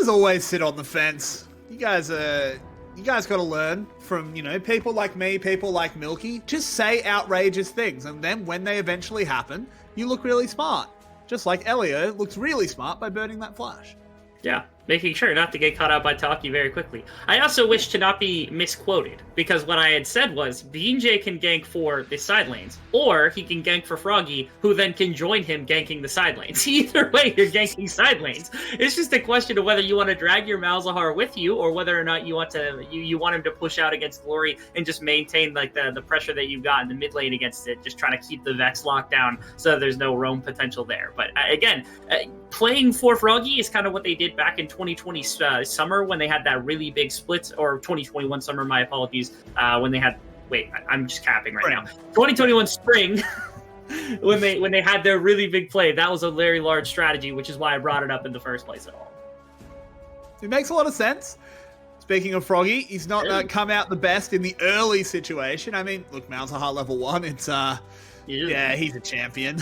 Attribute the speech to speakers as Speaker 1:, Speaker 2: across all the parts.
Speaker 1: guys always sit on the fence. You guys got to learn from, people like me, people like Milky. Just say outrageous things, and then when they eventually happen, you look really smart. Just like Elio looks really smart by burning that flash.
Speaker 2: Yeah, making sure not to get caught out by Taki very quickly. I also wish to not be misquoted, because what I had said was BJ can gank for the side lanes, or he can gank for Froggy, who then can join him ganking the side lanes. Either way, you're ganking side lanes. It's just a question of whether you want to drag your Malzahar with you, or whether or not you want to you want him to push out against Glory and just maintain like the pressure that you've got in the mid lane against it, just trying to keep the Vex locked down so that there's no roam potential there. But again, playing for Froggy is kind of what they did back in 2020 summer when they had that really big split, or 2021 summer, my apologies, when they had, I'm just capping right now. 2021 spring, when they had their really big play. That was a very large strategy, which is why I brought it up in the first place at all.
Speaker 1: It makes a lot of sense. Speaking of Froggy, he's not come out the best in the early situation. I mean, look, Malzahar level 1, it's yeah, he's a champion.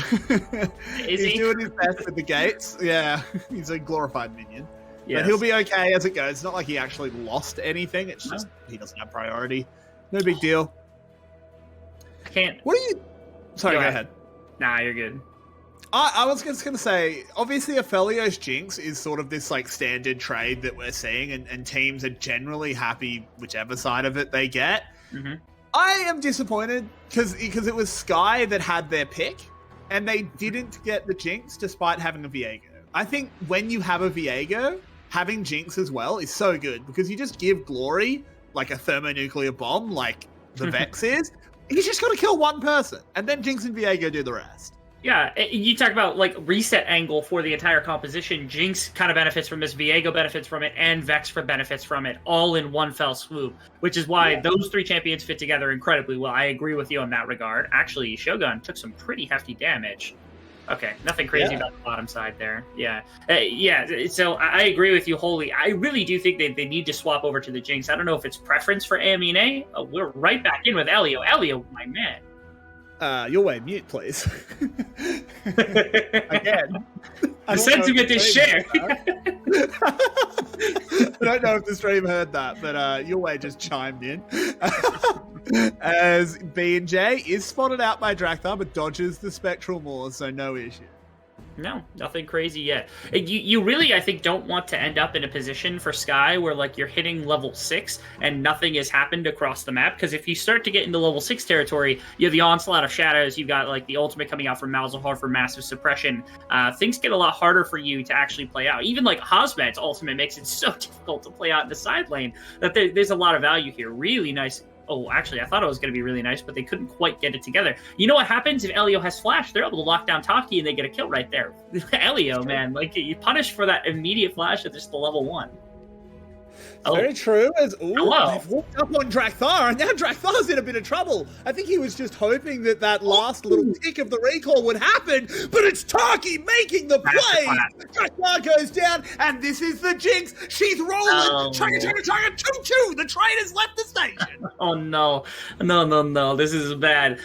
Speaker 1: He's doing his best with the gates. Yeah, he's a glorified minion. Yes. But he'll be okay as it goes. It's not like he actually lost anything. It's just he doesn't have priority. No big deal.
Speaker 2: I can't.
Speaker 1: What are you... Sorry, go ahead.
Speaker 2: Nah, you're good.
Speaker 1: I was just going to say, obviously Aphelios Jinx is sort of this like standard trade that we're seeing, and teams are generally happy whichever side of it they get.
Speaker 2: Mm-hmm.
Speaker 1: I am disappointed because it was Sky that had their pick, and they didn't get the Jinx despite having a Viego. I think when you have a Viego, having Jinx as well is so good, because you just give Glory like a thermonuclear bomb like the Vex is. He's just got to kill one person, and then Jinx and Viego do the rest.
Speaker 2: Yeah, you talk about like reset angle for the entire composition. Jinx kind of benefits from this, Viego benefits from it, and Vex benefits from it, all in one fell swoop, which is why those three champions fit together incredibly well. I agree with you on that regard. Actually, Shogun took some pretty hefty damage. Okay, nothing crazy about the bottom side there. Yeah. So I agree with you wholly. I really do think they need to swap over to the Jinx. I don't know if it's preference for AME. We're right back in with Elio. Elio, my man.
Speaker 1: Your way, mute, please. Again.
Speaker 2: The sentiment is shared.
Speaker 1: I don't know if the stream heard that, but your way just chimed in. As B&J is spotted out by Drakthar, but dodges the Spectral Maw, so no issue.
Speaker 2: No, nothing crazy yet. You really, I think, don't want to end up in a position for Sky where, like, you're hitting level 6 and nothing has happened across the map, because if you start to get into level 6 territory, you have the Onslaught of Shadows, you've got, like, the ultimate coming out from Malzahar for massive suppression. Things get a lot harder for you to actually play out. Even, like, Hosmed's ultimate makes it so difficult to play out in the side lane that there's a lot of value here. Really nice. Oh, actually, I thought it was going to be really nice, but they couldn't quite get it together. You know what happens if Elio has flash? They're able to lock down Taki and they get a kill right there. Elio, man, like, you punish for that immediate flash at just the level 1.
Speaker 1: Very true. They've walked up on Drakthar, and now Drakthar's in a bit of trouble. I think he was just hoping that last little tick of the recall would happen, but it's Taki making the play. Drakthar goes down, and this is the Jinx. She's rolling. Chugga, choo-choo. The train has left the station.
Speaker 2: Oh, no. No. This is bad.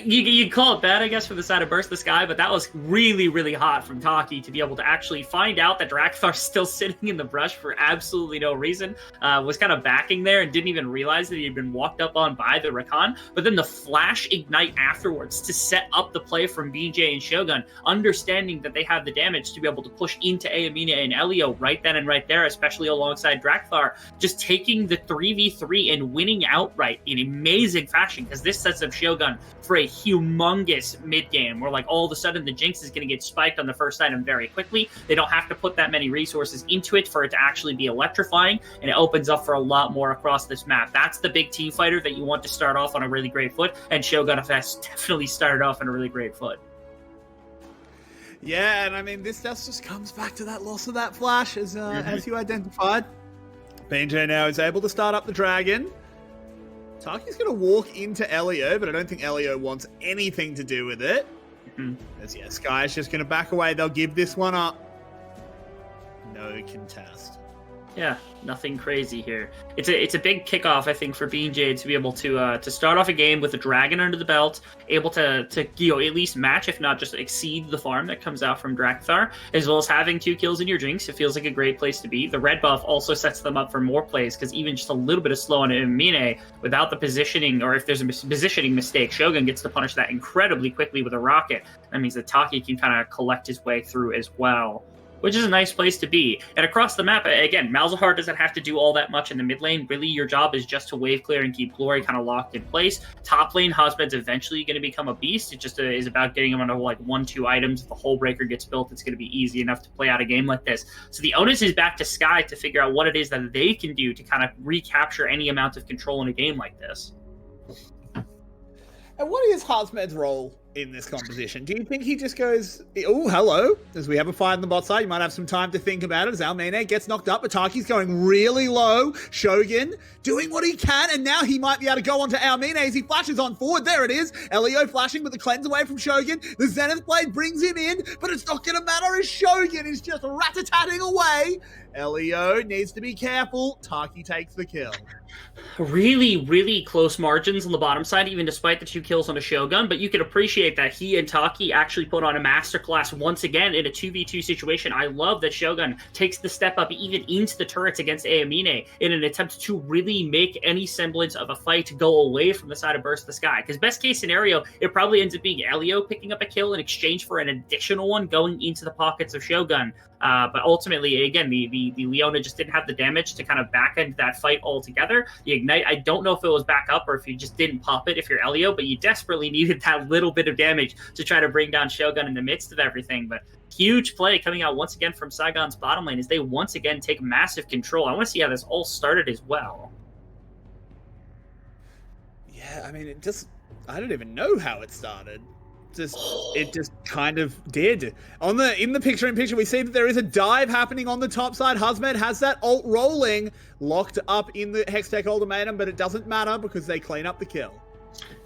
Speaker 2: You call it bad, I guess, for the side of Burst the Sky, but that was really, really hot from Taki to be able to actually find out that Drakthar's still sitting in the brush for absolutely no reason. Was kind of backing there and didn't even realize that he had been walked up on by the Rakan. But then the flash ignite afterwards to set up the play from BJ and Shogun, understanding that they have the damage to be able to push into Aamina and Elio right then and right there, especially alongside Drakthar, just taking the 3v3 and winning outright in amazing fashion, because this sets up Shogun for a humongous mid game where, like, all of a sudden the Jinx is going to get spiked on the first item very quickly. They don't have to put that many resources into it for it to actually be electrifying, and it opens up for a lot more across this map. That's the big team fighter that you want to start off on a really great foot, and Shogun has definitely started off on a really great foot.
Speaker 1: Yeah, and I mean, this just comes back to that loss of that flash, as you identified. BJ now is able to start up the dragon. Taki's going to walk into Elio, but I don't think Elio wants anything to do with it. As Sky is just going to back away. They'll give this one up. No contest.
Speaker 2: Yeah, nothing crazy here. It's a big kickoff, I think, for BJ to be able to start off a game with a dragon under the belt, able to at least match, if not just exceed the farm that comes out from Drakthar, as well as having 2 kills in your drinks. It feels like a great place to be. The red buff also sets them up for more plays, because even just a little bit of slow on Mine without the positioning, or if there's a positioning mistake, Shogun gets to punish that incredibly quickly with a rocket. That means that Taki can kind of collect his way through as well, which is a nice place to be. And across the map, again, Malzahar doesn't have to do all that much in the mid lane. Really, your job is just to wave clear and keep Glory kind of locked in place. Top lane, Hosmed's eventually going to become a beast. It just is about getting him onto like 1-2 items. If the Hull Breaker gets built, it's going to be easy enough to play out a game like this. So the onus is back to Sky to figure out what it is that they can do to kind of recapture any amount of control in a game like this.
Speaker 1: And what is Hosmed's role in this composition? Do you think he just goes, oh, hello, as we have a fight on the bot side, you might have some time to think about it, as Almene gets knocked up, Ataki's going really low, Shogun doing what he can, and now he might be able to go onto Almene as he flashes on forward. There it is, Elio flashing with the cleanse away from Shogun, the Zenith Blade brings him in, but it's not going to matter as Shogun is just rat-a-tatting away. Elio needs to be careful, Taki takes the kill.
Speaker 2: Really, really close margins on the bottom side, even despite the 2 kills on a Shogun, but you can appreciate that he and Taki actually put on a masterclass once again in a 2v2 situation. I love that Shogun takes the step up even into the turrets against Aamine in an attempt to really make any semblance of a fight go away from the side of Burst the Sky, because best case scenario, it probably ends up being Elio picking up a kill in exchange for an additional one going into the pockets of Shogun. But ultimately, again, the Leona just didn't have the damage to kind of back end that fight altogether. The Ignite, I don't know if it was back up or if you just didn't pop it if you're Elio, but you desperately needed that little bit of damage to try to bring down Shogun in the midst of everything. But huge play coming out once again from Saigon's bottom lane as they once again take massive control. I want to see how this all started as well.
Speaker 1: Yeah, I mean, I don't even know how it started. It just kind of did. In the picture-in-picture, we see that there is a dive happening on the top side. Hosmed has that ult rolling, locked up in the Hextech ultimatum, but it doesn't matter because they clean up the kill.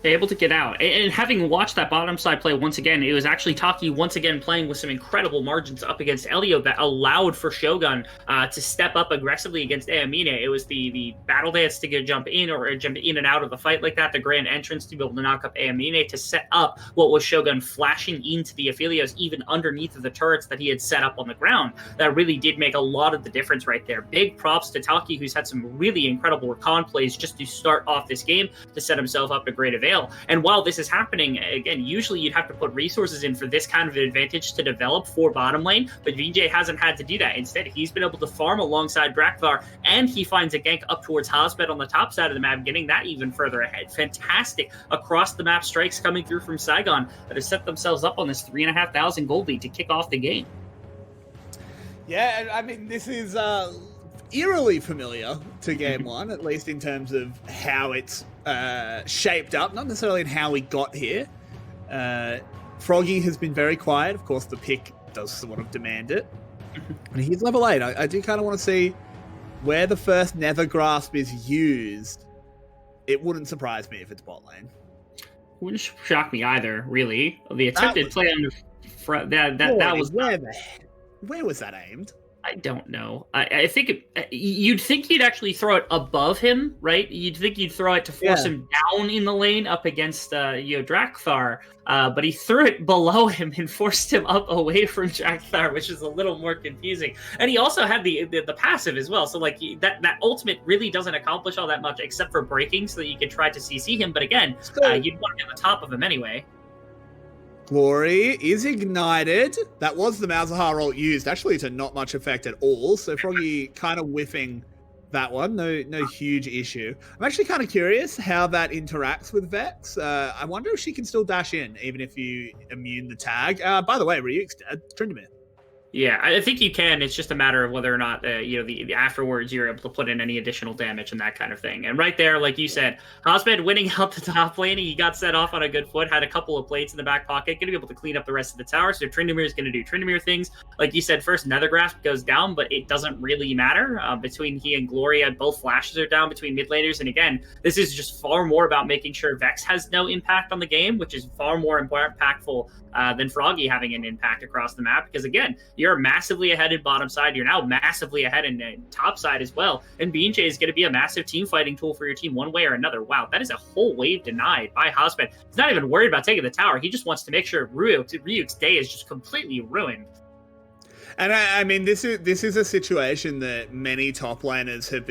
Speaker 2: They're able to get out. And having watched that bottom side play once again, it was actually Taki once again playing with some incredible margins up against Elio that allowed for Shogun to step up aggressively against Aamine. It was the battle dance to jump in and out of the fight like that, the grand entrance to be able to knock up Aamine to set up what was Shogun flashing into the Aphelios even underneath of the turrets that he had set up on the ground. That really did make a lot of the difference right there. Big props to Taki, who's had some really incredible recon plays just to start off this game to set himself up a great avail. And while this is happening, again, usually you'd have to put resources in for this kind of advantage to develop for bottom lane, but VJ hasn't had to do that. Instead, he's been able to farm alongside Drakthar, and he finds a gank up towards Hosmed on the top side of the map, getting that even further ahead. Fantastic across the map strikes coming through from Saigon that have set themselves up on this 3,500 gold lead to kick off the game.
Speaker 1: Yeah, I mean, this is eerily familiar to game one, at least in terms of how it's shaped up, not necessarily in how we got here. Froggy has been very quiet. Of course, the pick does sort of demand it. And he's level 8. I do kind of want to see where the first Nether Grasp is used. It wouldn't surprise me if it's bot lane.
Speaker 2: Wouldn't shock me either, really. The attempted play on that was...
Speaker 1: Where was that aimed?
Speaker 2: I don't know. I think you'd think you'd actually throw it above him, right? You'd think you'd throw it to force him down in the lane up against Drakthar, but he threw it below him and forced him up away from Drakthar, which is a little more confusing. And he also had the passive as well, so like that ultimate really doesn't accomplish all that much except for breaking, so that you can try to CC him. But again, you'd want to get on the top of him anyway.
Speaker 1: Glory is ignited. That was the Malzahar ult used, actually, to not much effect at all. So Froggy kind of whiffing that one. No huge issue. I'm actually kind of curious how that interacts with Vex. I wonder if she can still dash in, even if you immune the tag. By the way, Ryuk's dead. Tryndamere.
Speaker 2: Yeah, I think you can. It's just a matter of whether or not, the afterwards you're able to put in any additional damage and that kind of thing. And right there, like you said, Hosmed winning out the top lane. He got set off on a good foot, had a couple of plates in the back pocket, going to be able to clean up the rest of the tower. So Tryndamere is going to do Tryndamere things. Like you said, first Nether Grasp goes down, but it doesn't really matter. Between he and Gloria, both flashes are down between mid laners. And again, this is just far more about making sure Vex has no impact on the game, which is far more impactful than Froggy having an impact across the map. Because again, you're massively ahead in bottom side. You're now massively ahead in top side as well. And BJ is going to be a massive team fighting tool for your team one way or another. Wow, that is a whole wave denied by Hosbed. He's not even worried about taking the tower. He just wants to make sure Ryuk's day is just completely ruined.
Speaker 1: And I mean, this is a situation that many top laners have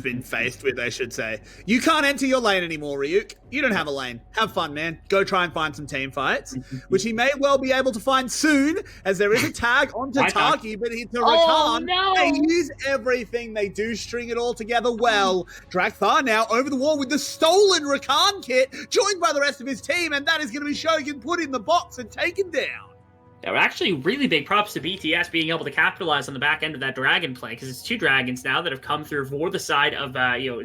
Speaker 1: been faced with, I should say. You can't enter your lane anymore, Ryuk. You don't have a lane. Have fun, man. Go try and find some team fights, which he may well be able to find soon, as there is a tag onto Taki, but it's a Rakan.
Speaker 2: Oh, no.
Speaker 1: They use everything. They do string it all together well. Drakthar now over the wall with the stolen Rakan kit, joined by the rest of his team, and that is going to be Shogun put in the box and taken down.
Speaker 2: Yeah, actually, really big props to BTS being able to capitalize on the back end of that dragon play, because it's 2 dragons now that have come through for the side of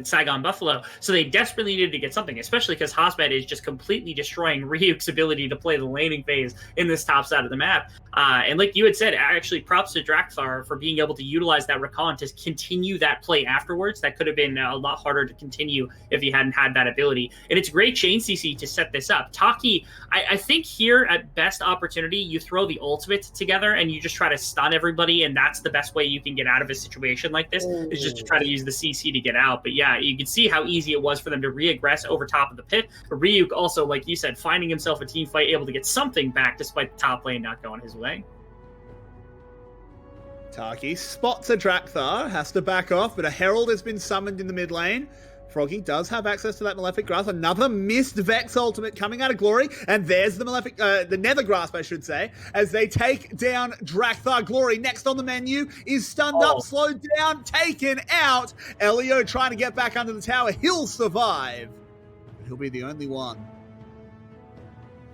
Speaker 2: Saigon Buffalo. So they desperately needed to get something, especially because Hosbed is just completely destroying Ryuk's ability to play the laning phase in this top side of the map. And like you had said, actually, props to Drakthar for being able to utilize that Rakan to continue that play afterwards. That could have been a lot harder to continue if he hadn't had that ability. And it's great chain CC to set this up. Taki, I think here at best opportunity, you throw the ultimate together and you just try to stun everybody, and that's the best way you can get out of a situation like this, is just to try to use the CC to get out. But yeah, you can see how easy it was for them to re-aggress over top of the pit. But Ryuk also, like you said, finding himself a team fight, able to get something back despite the top lane not going his way.
Speaker 1: Taki spots a Drakthar, has to back off, but a Herald has been summoned in the mid lane. Froggy does have access to that Malefic Grasp. Another missed Vex ultimate coming out of Glory. And there's the Nether Grasp, I should say, as they take down Drakthar. Glory next on the menu is stunned up, slowed down, taken out. Elio trying to get back under the tower. He'll survive, but he'll be the only one.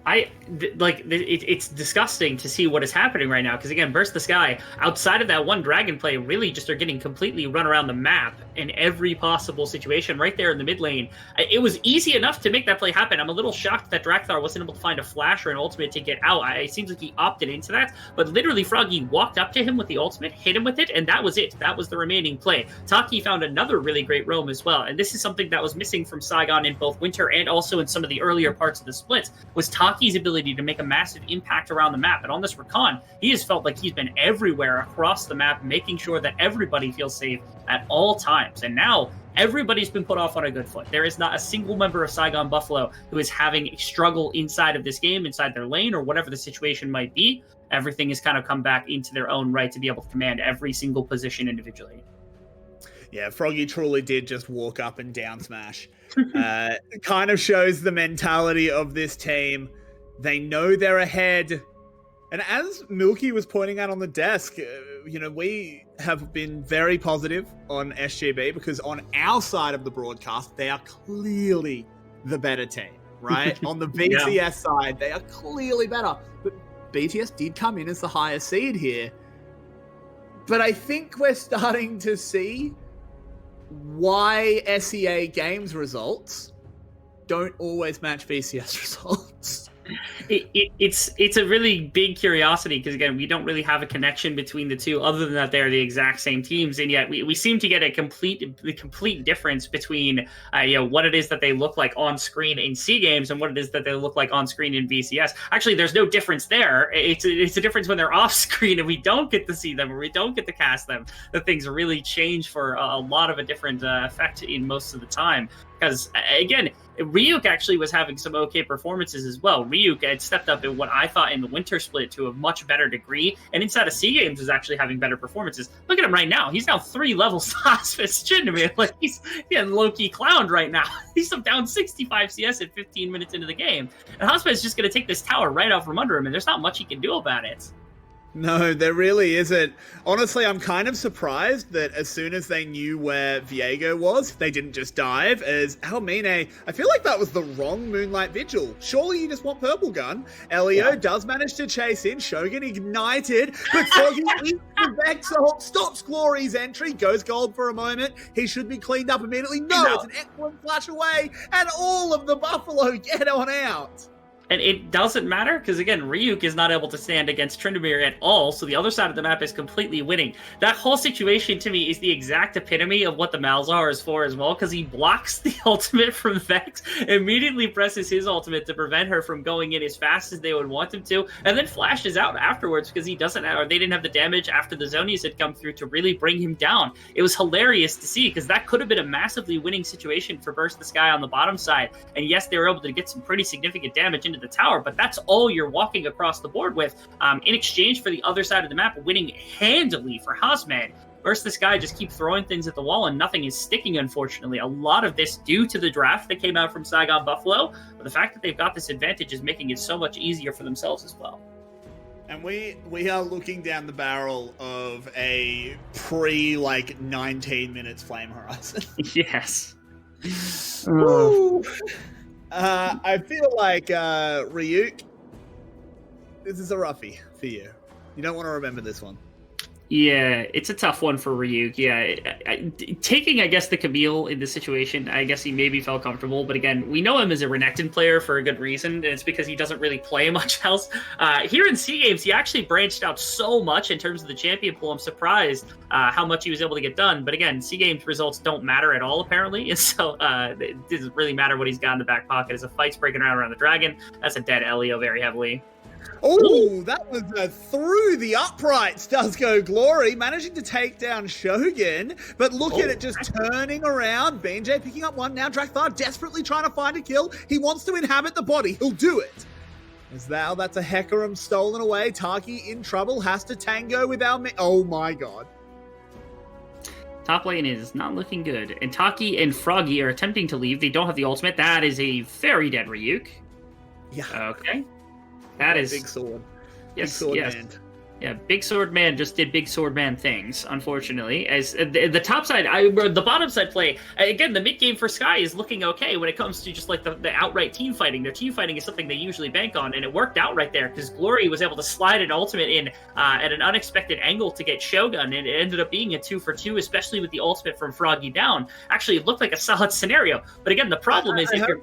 Speaker 2: It's disgusting to see what is happening right now, because again, Burst the Sky, outside of that one dragon play, really just are getting completely run around the map in every possible situation right there in the mid lane. It was easy enough to make that play happen. I'm a little shocked that Drakthar wasn't able to find a flash or an ultimate to get out. It seems like he opted into that, but literally Froggy walked up to him with the ultimate, hit him with it, and that was it. That was the remaining play. Taki found another really great roam as well, and this is something that was missing from Saigon in both winter and also in some of the earlier parts of the splits, was Taki's ability to make a massive impact around the map. And on this Rakan, he has felt like he's been everywhere across the map, making sure that everybody feels safe at all times. And now everybody's been put off on a good foot. There is not a single member of Saigon Buffalo who is having a struggle inside of this game, inside their lane, or whatever the situation might be. Everything has kind of come back into their own right to be able to command every single position individually.
Speaker 1: Yeah, Froggy truly did just walk up and down smash. It kind of shows the mentality of this team. They know they're ahead. And as Milky was pointing out on the desk, we have been very positive on SGB because on our side of the broadcast, they are clearly the better team, right? On the BTS side, they are clearly better. But BTS did come in as the higher seed here. But I think we're starting to see why SEA games results don't always match BCS results.
Speaker 2: It's a really big curiosity, because again, we don't really have a connection between the two other than that they're the exact same teams, and yet we seem to get the complete difference between what it is that they look like on screen in C games and what it is that they look like on screen in BCS. Actually, there's no difference there. It's a difference when they're off screen and we don't get to see them or we don't get to cast them. The things really change for a lot of a different effect in most of the time. Because, again, Ryuk actually was having some okay performances as well. Ryuk had stepped up in what I thought in the winter split to a much better degree, and inside of C games was actually having better performances. Look at him right now. He's now 3 levels Hospice. Like, he's getting low-key clowned right now. He's down 65 CS at 15 minutes into the game. And Hospice is just going to take this tower right out from under him, and there's not much he can do about it.
Speaker 1: No, there really isn't. Honestly, I'm kind of surprised that as soon as they knew where Viego was, they didn't just dive, as Almine, I feel like that was the wrong Moonlight Vigil. Surely you just want Purple Gun. Elio does manage to chase in. Shogun ignited, but Froggy eats the Vex ult, stops Glory's entry, goes gold for a moment. He should be cleaned up immediately. No, it's an excellent flash away, and all of the Buffalo get on out.
Speaker 2: And it doesn't matter because, again, Ryuk is not able to stand against Tryndamere at all, so the other side of the map is completely winning. That whole situation, to me, is the exact epitome of what the Malzahar is for as well, because he blocks the ultimate from Vex, immediately presses his ultimate to prevent her from going in as fast as they would want him to, and then flashes out afterwards because he doesn't have, or they didn't have the damage after the Zonies had come through to really bring him down. It was hilarious to see because that could have been a massively winning situation for Burst the Sky on the bottom side. And yes, they were able to get some pretty significant damage into the tower, but that's all you're walking across the board with, in exchange for the other side of the map winning handily for Hazmed. Burst the Sky just keep throwing things at the wall and nothing is sticking, unfortunately. A lot of this due to the draft that came out from Saigon Buffalo, but the fact that they've got this advantage is making it so much easier for themselves as well.
Speaker 1: And we are looking down the barrel of a pre 19 minutes Flame Horizon.
Speaker 2: Yes.
Speaker 1: I feel like Ryuk, this is a roughie for you. You don't want to remember this one.
Speaker 2: Yeah, it's a tough one for Ryuk. Yeah, taking, I guess, the Camille in this situation, I guess he maybe felt comfortable. But again, we know him as a Renekton player for a good reason, and it's because he doesn't really play much else. Here in SEA Games, he actually branched out so much in terms of the champion pool. I'm surprised how much he was able to get done. But again, SEA Games results don't matter at all, apparently. And so it doesn't really matter what he's got in the back pocket. As a fight's breaking around the dragon, that's a dead Elio very heavily.
Speaker 1: Oh, that was through the uprights does go Glory, managing to take down Shogun, but look at it just turning around. BJ picking up one, now Drakthar desperately trying to find a kill. He wants to inhabit the body, he'll do it. As that's a Hecarim stolen away. Taki in trouble, has to tango with our oh my god.
Speaker 2: Top lane is not looking good, and Taki and Froggy are attempting to leave. They don't have the ultimate. That is a very dead Ryuk.
Speaker 1: Yeah.
Speaker 2: Okay. That is
Speaker 1: big sword.
Speaker 2: Yes,
Speaker 1: big sword
Speaker 2: yes.
Speaker 1: man.
Speaker 2: Yeah, Big Sword Man just did Big Sword Man things, unfortunately. As the top side, the bottom side play, again, the mid game for Sky is looking okay when it comes to just like the outright team fighting. Their team fighting is something they usually bank on, and it worked out right there because Glory was able to slide an ultimate in at an unexpected angle to get Shogun, and it ended up being a 2-for-2, especially with the ultimate from Froggy down. Actually, it looked like a solid scenario. But again, the problem is if you're...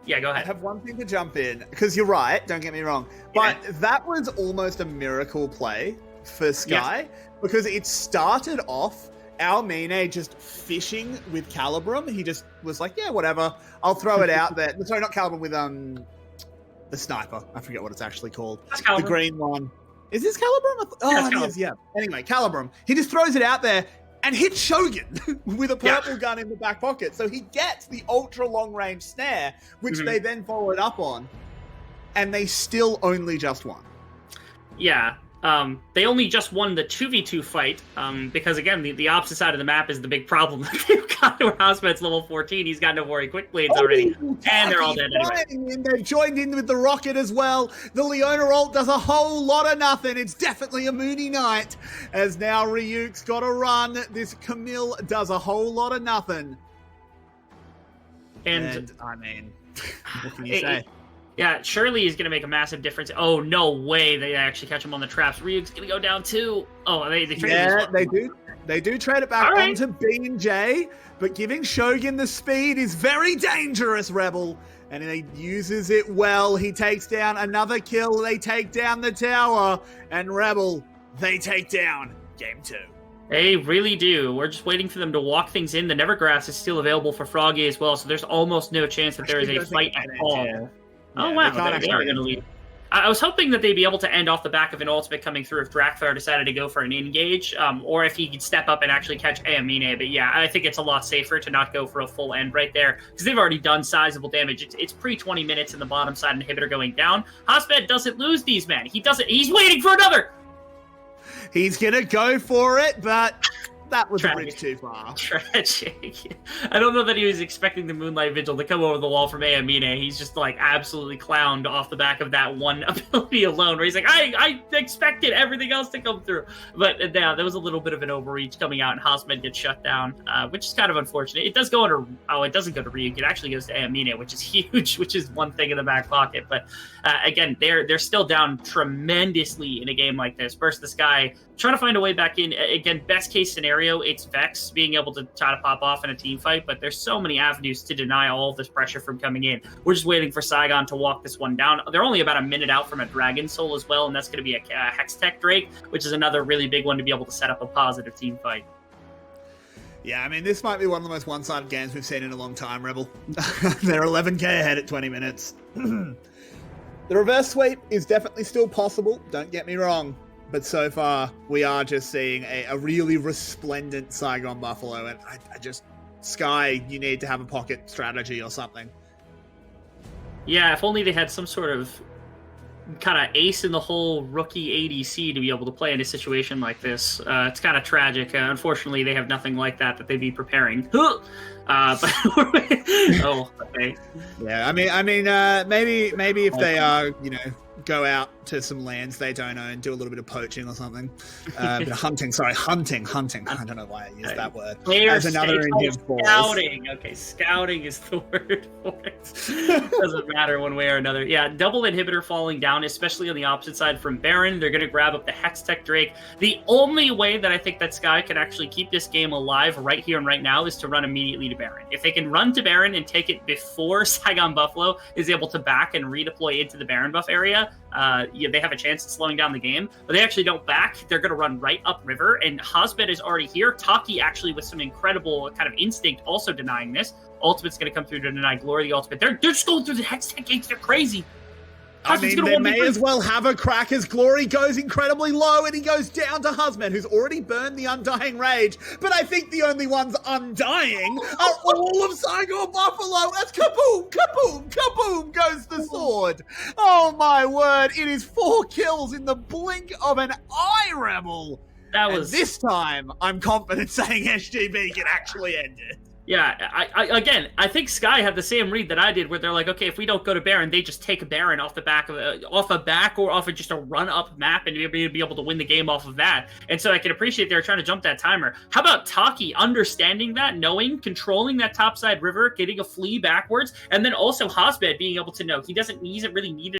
Speaker 2: Yeah, go ahead.
Speaker 1: I have one thing to jump in, because you're right, don't get me wrong, but that was almost a miracle play for Sky, because it started off Almine just fishing with Calibrum. He just was like, yeah, whatever, I'll throw it out there. Sorry, not Calibrum, with the sniper. I forget what it's actually called. The green one. Is this Calibrum? It is, yeah. Anyway, Calibrum. He just throws it out there and hits Shogun with a purple gun in the back pocket. So he gets the ultra long range snare, which they then followed up on, and they still only just won.
Speaker 2: Yeah. They only just won the 2v2 fight, because again, the opposite side of the map is the big problem. They've got to Hazmed's level 14, he's got no very quick blades already, and they're all dead anyway.
Speaker 1: And they've joined in with the rocket as well. The Leona ult does a whole lot of nothing. It's definitely a Mooney night, as now Ryuk's got to run. This Camille does a whole lot of nothing. And I mean, what can you say?
Speaker 2: Yeah, surely he's going to make a massive difference. Oh, no way they actually catch him on the traps. Ryuk's going to go down too. Oh, they trade it.
Speaker 1: They do. They do trade it back onto B&J, but giving Shogun the speed is very dangerous, Rebel. And he uses it well. He takes down another kill. They take down the tower. And Rebel, they take down game 2.
Speaker 2: They really do. We're just waiting for them to walk things in. The Nevergrass is still available for Froggy as well, so there's almost no chance that there is a fight at all.
Speaker 1: Yeah,
Speaker 2: oh, wow. They are going to leave. I was hoping that they'd be able to end off the back of an ultimate coming through if Drakthar decided to go for an engage, or if he could step up and actually catch Amine. But yeah, I think it's a lot safer to not go for a full end right there, because they've already done sizable damage. It's pre-20 minutes in the bottom side inhibitor going down. Hazmed doesn't lose these men. He's waiting for another.
Speaker 1: He's going to go for it, but that was a bridge too far.
Speaker 2: Tragic. I don't know that he was expecting the Moonlight Vigil to come over the wall from Amine. He's just like absolutely clowned off the back of that one ability alone, where he's like, I expected everything else to come through. But yeah, there was a little bit of an overreach coming out, and Hazmed gets shut down, which is kind of unfortunate. It does go under, it doesn't go to Ryuk. It actually goes to Amine, which is huge, which is one thing in the back pocket. But again, they're still down tremendously in a game like this. Burst the Sky, trying to find a way back in. Again, best case scenario, scenario, it's Vex being able to try to pop off in a team fight, but there's so many avenues to deny all of this pressure from coming in. We're just waiting for Saigon to walk this one down. They're only about a minute out from a Dragon Soul as well, and that's going to be a Hextech Drake, which is another really big one to be able to set up a positive team fight.
Speaker 1: Yeah, I mean, this might be one of the most one-sided games we've seen in a long time, Rebel. They're 11k ahead at 20 minutes. The reverse sweep is definitely still possible, don't get me wrong. But so far, we are just seeing a really resplendent Saigon Buffalo. And I just, Sky, you need to have a pocket strategy or something.
Speaker 2: Yeah, if only they had some sort of kind of ace in the hole rookie ADC to be able to play in a situation like this. It's kind of tragic. Unfortunately, they have nothing like that they'd be preparing. Oh, okay.
Speaker 1: Yeah, I mean, maybe if they are, go out to some lands they don't own, do a little bit of poaching or something. Bit of hunting. I don't know why I used that word.
Speaker 2: As another Indian scouting. Okay, scouting is the word for it. Doesn't matter one way or another. Yeah, double inhibitor falling down, especially on the opposite side from Baron. They're going to grab up the Hextech Drake. The only way that I think that Sky can actually keep this game alive right here and right now is to run immediately to Baron. If they can run to Baron and take it before Saigon Buffalo is able to back and redeploy into the Baron buff area, they have a chance at slowing down the game, but they actually don't back. They're going to run right upriver, and Hosbed is already here. Taki actually with some incredible kind of instinct also denying this. Ultimate's going to come through to deny Glory the ultimate. They're just going through the Hextech gates. They're crazy.
Speaker 1: I mean, they may as well have a crack as Glory goes incredibly low and he goes down to Husband, who's already burned the Undying Rage. But I think the only ones undying are all of Saigon Buffalo. As kaboom, kaboom, kaboom goes the sword. Oh my word, it is 4 kills in the blink of an eye, Rebel. And this time, I'm confident saying SGB can actually end it.
Speaker 2: Yeah, I think Sky had the same read that I did, where they're like, okay, if we don't go to Baron, they just take a Baron off the back of or off of just a run-up map and be able to win the game off of that. And so I can appreciate they're trying to jump that timer. How about Taki understanding that, knowing, controlling that topside river, getting a flea backwards, and then also Hosbed being able to know he isn't really needed